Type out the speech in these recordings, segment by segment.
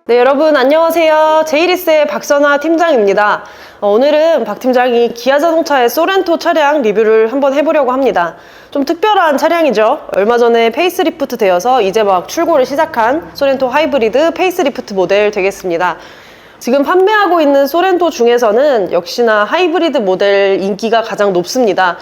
네, 여러분 안녕하세요. 제이리스의 박선아 팀장입니다. 오늘은 박 팀장이 기아자동차의 소렌토 차량 리뷰를 한번 해보려고 합니다. 좀 특별한 차량이죠. 얼마 전에 페이스리프트 되어서 이제 막 출고를 시작한 소렌토 하이브리드 페이스리프트 모델 되겠습니다. 지금 판매하고 있는 소렌토 중에서는 역시나 하이브리드 모델 인기가 가장 높습니다.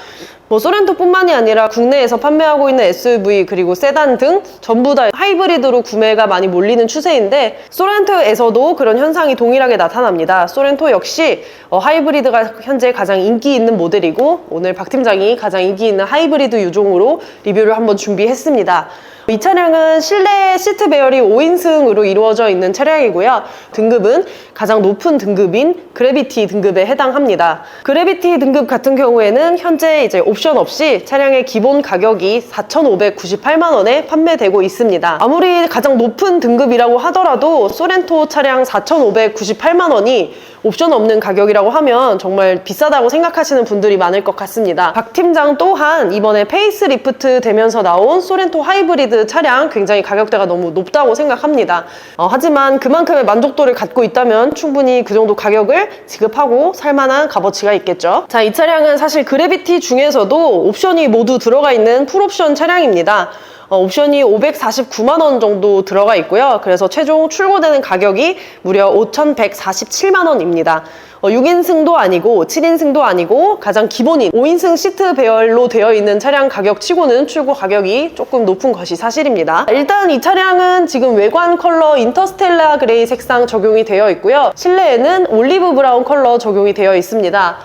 소렌토뿐만이 아니라 국내에서 판매하고 있는 SUV 그리고 세단 등 전부 다 하이브리드로 구매가 많이 몰리는 추세인데, 소렌토에서도 그런 현상이 동일하게 나타납니다. 소렌토 역시 하이브리드가 현재 가장 인기 있는 모델이고, 오늘 박 팀장이 가장 인기 있는 하이브리드 유종으로 리뷰를 한번 준비했습니다. 이 차량은 실내 시트 배열이 5인승으로 이루어져 있는 차량이고요. 등급은 가장 높은 등급인 그래비티 등급에 해당합니다. 그래비티 등급 같은 경우에는 현재 이제 옵션 없이 차량의 기본 가격이 4,598만 원에 판매되고 있습니다. 아무리 가장 높은 등급이라고 하더라도 소렌토 차량 4,598만 원이 옵션 없는 가격이라고 하면 정말 비싸다고 생각하시는 분들이 많을 것 같습니다. 박 팀장 또한 이번에 페이스리프트 되면서 나온 소렌토 하이브리드 차량 굉장히 가격대가 너무 높다고 생각합니다. 하지만 그만큼의 만족도를 갖고 있다면 충분히 그 정도 가격을 지급하고 살만한 값어치가 있겠죠. 자, 이 차량은 사실 그래비티 중에서도 옵션이 모두 들어가 있는 풀옵션 차량입니다. 옵션이 549만 원 정도 들어가 있고요. 그래서 최종 출고되는 가격이 무려 5,147만 원입니다. 6인승도 아니고 7인승도 아니고 가장 기본인 5인승 시트 배열로 되어 있는 차량 가격치고는 출고 가격이 조금 높은 것이 사실입니다. 일단 이 차량은 지금 외관 컬러 인터스텔라 그레이 색상 적용이 되어 있고요. 실내에는 올리브 브라운 컬러 적용이 되어 있습니다.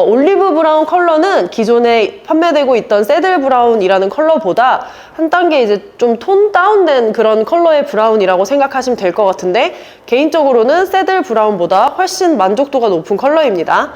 올리브 브라운 컬러는 기존에 판매되고 있던 새들 브라운이라는 컬러보다 한 단계 이제 좀 톤 다운된 그런 컬러의 브라운이라고 생각하시면 될 것 같은데, 개인적으로는 새들 브라운보다 훨씬 만족도가 높은 컬러입니다.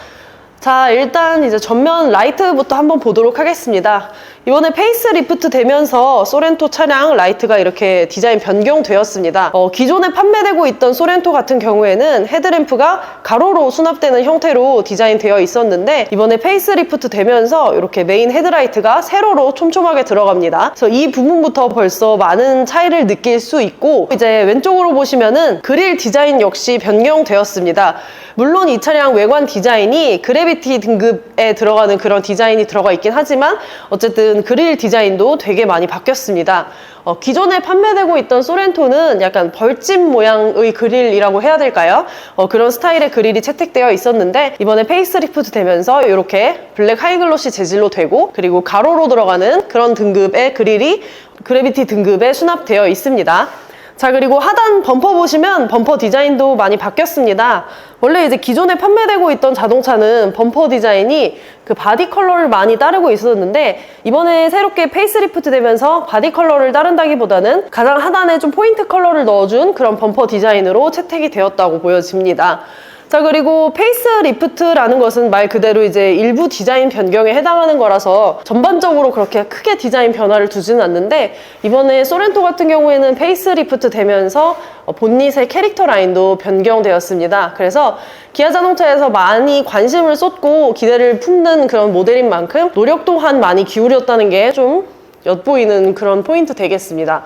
자, 일단 이제 전면 라이트부터 한번 보도록 하겠습니다. 이번에 페이스리프트 되면서 소렌토 차량 라이트가 이렇게 디자인 변경되었습니다. 기존에 판매되고 있던 소렌토 같은 경우에는 헤드램프가 가로로 수납되는 형태로 디자인되어 있었는데, 이번에 페이스리프트 되면서 이렇게 메인 헤드라이트가 세로로 촘촘하게 들어갑니다. 그래서 이 부분부터 벌써 많은 차이를 느낄 수 있고, 이제 왼쪽으로 보시면은 그릴 디자인 역시 변경되었습니다. 물론 이 차량 외관 디자인이 그래비티 등급에 들어가는 그런 디자인이 들어가 있긴 하지만 어쨌든 그릴 디자인도 되게 많이 바뀌었습니다. 기존에 판매되고 있던 소렌토는 약간 벌집 모양의 그릴이라고 해야 될까요? 그런 스타일의 그릴이 채택되어 있었는데, 이번에 페이스리프트 되면서 이렇게 블랙 하이글로시 재질로 되고, 그리고 가로로 들어가는 그런 등급의 그릴이 그래비티 등급에 수납되어 있습니다. 자, 그리고 하단 범퍼 보시면 범퍼 디자인도 많이 바뀌었습니다. 원래 이제 기존에 판매되고 있던 자동차는 범퍼 디자인이 그 바디 컬러를 많이 따르고 있었는데, 이번에 새롭게 페이스리프트 되면서 바디 컬러를 따른다기보다는 가장 하단에 좀 포인트 컬러를 넣어준 그런 범퍼 디자인으로 채택이 되었다고 보여집니다. 자, 그리고 페이스리프트라는 것은 말 그대로 이제 일부 디자인 변경에 해당하는 거라서 전반적으로 그렇게 크게 디자인 변화를 두지는 않는데, 이번에 소렌토 같은 경우에는 페이스리프트 되면서 본닛의 캐릭터 라인도 변경되었습니다. 그래서 기아자동차에서 많이 관심을 쏟고 기대를 품는 그런 모델인 만큼 노력 또한 많이 기울였다는 게 좀 엿보이는 그런 포인트 되겠습니다.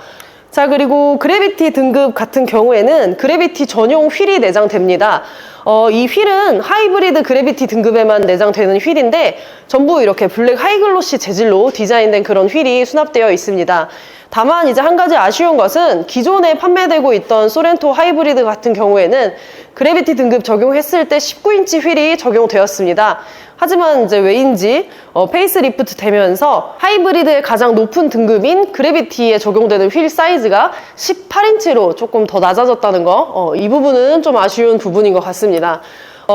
자, 그리고 그래비티 등급 같은 경우에는 그래비티 전용 휠이 내장됩니다. 이 휠은 하이브리드 그래비티 등급에만 내장되는 휠인데, 전부 이렇게 블랙 하이글로시 재질로 디자인된 그런 휠이 수납되어 있습니다. 다만 이제 한 가지 아쉬운 것은 기존에 판매되고 있던 소렌토 하이브리드 같은 경우에는 그래비티 등급 적용했을 때 19인치 휠이 적용되었습니다. 하지만 이제 왜인지 페이스리프트 되면서 하이브리드의 가장 높은 등급인 그래비티에 적용되는 휠 사이즈가 18인치로 조금 더 낮아졌다는 거, 이 부분은 좀 아쉬운 부분인 것 같습니다.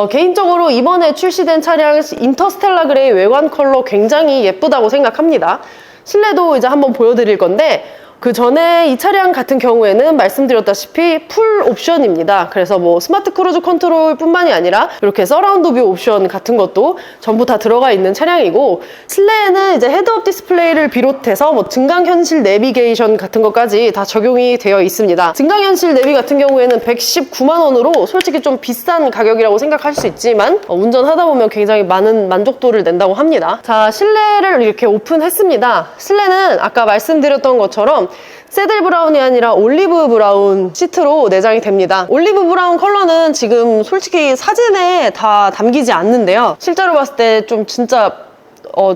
개인적으로 이번에 출시된 차량 인터스텔라 그레이 외관 컬러 굉장히 예쁘다고 생각합니다. 실내도 이제 한번 보여드릴 건데, 그 전에 이 차량 같은 경우에는 말씀드렸다시피 풀 옵션입니다. 그래서 스마트 크루즈 컨트롤 뿐만이 아니라 이렇게 서라운드 뷰 옵션 같은 것도 전부 다 들어가 있는 차량이고, 실내에는 이제 헤드업 디스플레이를 비롯해서 증강현실 내비게이션 같은 것까지 다 적용이 되어 있습니다. 증강현실 내비 같은 경우에는 119만 원으로 솔직히 좀 비싼 가격이라고 생각할 수 있지만 운전하다 보면 굉장히 많은 만족도를 낸다고 합니다. 자, 실내를 이렇게 오픈했습니다. 실내는 아까 말씀드렸던 것처럼 새들 브라운이 아니라 올리브 브라운 시트로 내장이 됩니다. 올리브 브라운 컬러는 지금 솔직히 사진에 다 담기지 않는데요. 실제로 봤을 때 좀 진짜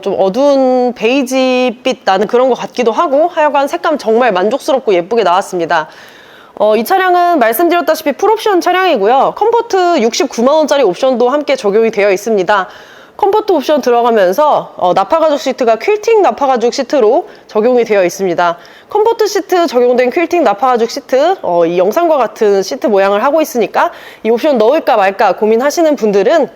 좀 어두운 베이지빛 나는 그런 것 같기도 하고, 하여간 색감 정말 만족스럽고 예쁘게 나왔습니다. 이 차량은 말씀드렸다시피 풀옵션 차량이고요. 컴포트 69만원짜리 옵션도 함께 적용이 되어 있습니다. 컴포트 옵션 들어가면서 나파가죽 시트가 퀼팅 나파가죽 시트로 적용이 되어 있습니다. 컴포트 시트 적용된 퀼팅 나파가죽 시트, 이 영상과 같은 시트 모양을 하고 있으니까 이 옵션 넣을까 말까 고민하시는 분들은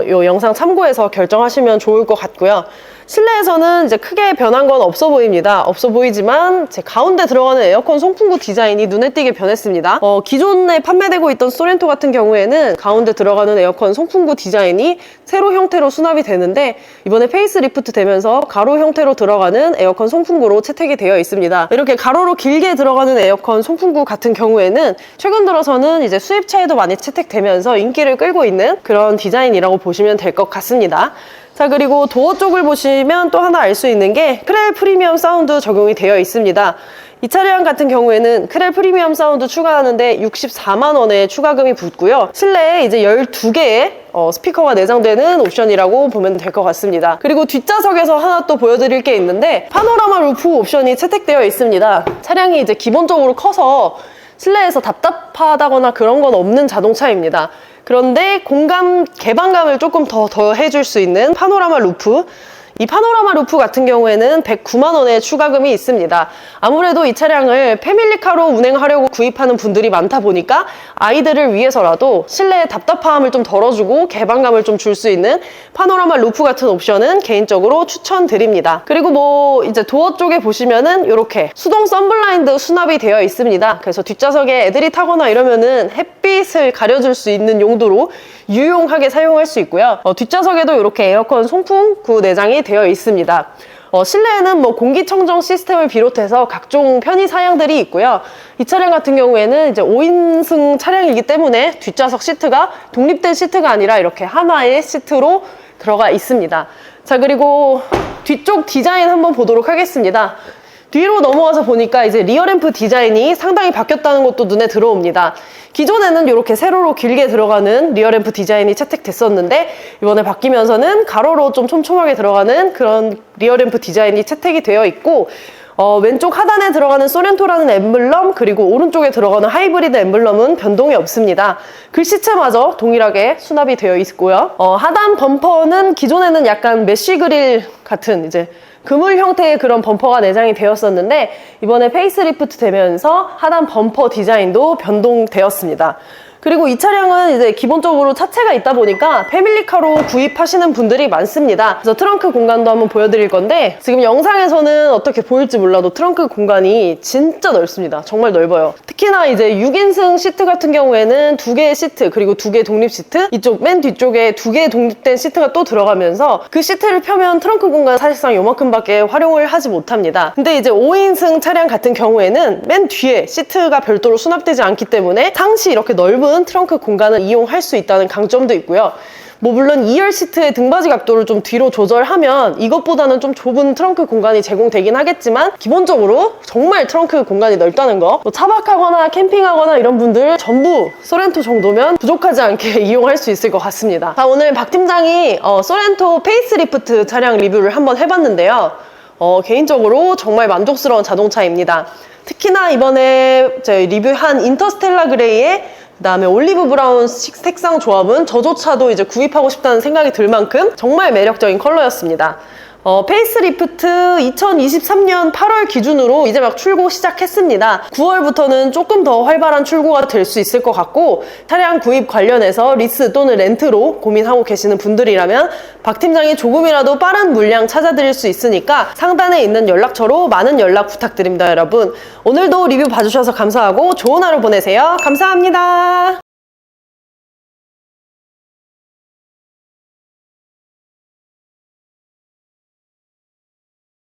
이 영상 참고해서 결정하시면 좋을 것 같고요. 실내에서는 이제 크게 변한 건 없어 보입니다. 없어 보이지만 제 가운데 들어가는 에어컨 송풍구 디자인이 눈에 띄게 변했습니다. 기존에 판매되고 있던 소렌토 같은 경우에는 가운데 들어가는 에어컨 송풍구 디자인이 세로 형태로 수납이 되는데, 이번에 페이스리프트 되면서 가로 형태로 들어가는 에어컨 송풍구로 채택이 되어 있습니다. 이렇게 가로로 길게 들어가는 에어컨 송풍구 같은 경우에는 최근 들어서는 이제 수입차에도 많이 채택되면서 인기를 끌고 있는 그런 디자인이라고 보시면 될 것 같습니다. 자, 그리고 도어 쪽을 보시면 또 하나 알 수 있는 게 크렐 프리미엄 사운드 적용이 되어 있습니다. 이 차량 같은 경우에는 크렐 프리미엄 사운드 추가하는데 64만원의 추가금이 붙고요. 실내에 이제 12개의 스피커가 내장되는 옵션이라고 보면 될 것 같습니다. 그리고 뒷좌석에서 하나 또 보여드릴 게 있는데 파노라마 루프 옵션이 채택되어 있습니다. 차량이 이제 기본적으로 커서 실내에서 답답하다거나 그런 건 없는 자동차입니다. 그런데 개방감을 조금 더 해줄 수 있는 파노라마 루프, 이 파노라마 루프 같은 경우에는 109만원의 추가금이 있습니다. 아무래도 이 차량을 패밀리카로 운행하려고 구입하는 분들이 많다 보니까 아이들을 위해서라도 실내의 답답함을 좀 덜어주고 개방감을 좀 줄 수 있는 파노라마 루프 같은 옵션은 개인적으로 추천드립니다. 그리고 이제 도어 쪽에 보시면은 이렇게 수동 선블라인드 수납이 되어 있습니다. 그래서 뒷좌석에 애들이 타거나 이러면은 햇빛을 가려줄 수 있는 용도로 유용하게 사용할 수 있고요. 뒷좌석에도 이렇게 에어컨 송풍구 내장이 되어 있습니다. 실내에는 공기청정 시스템을 비롯해서 각종 편의 사양들이 있고요. 이 차량 같은 경우에는 이제 5인승 차량이기 때문에 뒷좌석 시트가 독립된 시트가 아니라 이렇게 하나의 시트로 들어가 있습니다. 자, 그리고 뒤쪽 디자인 한번 보도록 하겠습니다. 뒤로 넘어와서 보니까 이제 리어램프 디자인이 상당히 바뀌었다는 것도 눈에 들어옵니다. 기존에는 이렇게 세로로 길게 들어가는 리어램프 디자인이 채택됐었는데, 이번에 바뀌면서는 가로로 좀 촘촘하게 들어가는 그런 리어램프 디자인이 채택이 되어 있고, 왼쪽 하단에 들어가는 소렌토라는 엠블럼, 그리고 오른쪽에 들어가는 하이브리드 엠블럼은 변동이 없습니다. 글씨체마저 동일하게 수납이 되어 있고요. 하단 범퍼는 기존에는 약간 메쉬 그릴 같은 이제 그물 형태의 그런 범퍼가 내장이 되었었는데, 이번에 페이스리프트 되면서 하단 범퍼 디자인도 변동되었습니다. 그리고 이 차량은 이제 기본적으로 차체가 있다 보니까 패밀리카로 구입하시는 분들이 많습니다. 그래서 트렁크 공간도 한번 보여드릴 건데, 지금 영상에서는 어떻게 보일지 몰라도 트렁크 공간이 진짜 넓습니다. 정말 넓어요. 특히나 이제 6인승 시트 같은 경우에는 2개의 시트, 그리고 2개의 독립 시트, 이쪽 맨 뒤쪽에 2개의 독립된 시트가 또 들어가면서 그 시트를 펴면 트렁크 공간 사실상 요만큼밖에 활용을 하지 못합니다. 근데 이제 5인승 차량 같은 경우에는 맨 뒤에 시트가 별도로 수납되지 않기 때문에 상시 이렇게 넓은 트렁크 공간을 이용할 수 있다는 강점도 있고요. 물론 2열 시트의 등받이 각도를 좀 뒤로 조절하면 이것보다는 좀 좁은 트렁크 공간이 제공되긴 하겠지만, 기본적으로 정말 트렁크 공간이 넓다는 거, 차박하거나 캠핑하거나 이런 분들 전부 소렌토 정도면 부족하지 않게 이용할 수 있을 것 같습니다. 자, 오늘 박 팀장이 소렌토 페이스리프트 차량 리뷰를 한번 해봤는데요. 개인적으로 정말 만족스러운 자동차입니다. 특히나 이번에 저희 리뷰한 인터스텔라 그레이의 그다음에 올리브 브라운 색상 조합은 저조차도 이제 구입하고 싶다는 생각이 들 만큼 정말 매력적인 컬러였습니다. 페이스리프트 2023년 8월 기준으로 이제 막 출고 시작했습니다. 9월부터는 조금 더 활발한 출고가 될 수 있을 것 같고, 차량 구입 관련해서 리스 또는 렌트로 고민하고 계시는 분들이라면 박 팀장이 조금이라도 빠른 물량 찾아드릴 수 있으니까 상단에 있는 연락처로 많은 연락 부탁드립니다, 여러분. 오늘도 리뷰 봐주셔서 감사하고 좋은 하루 보내세요. 감사합니다.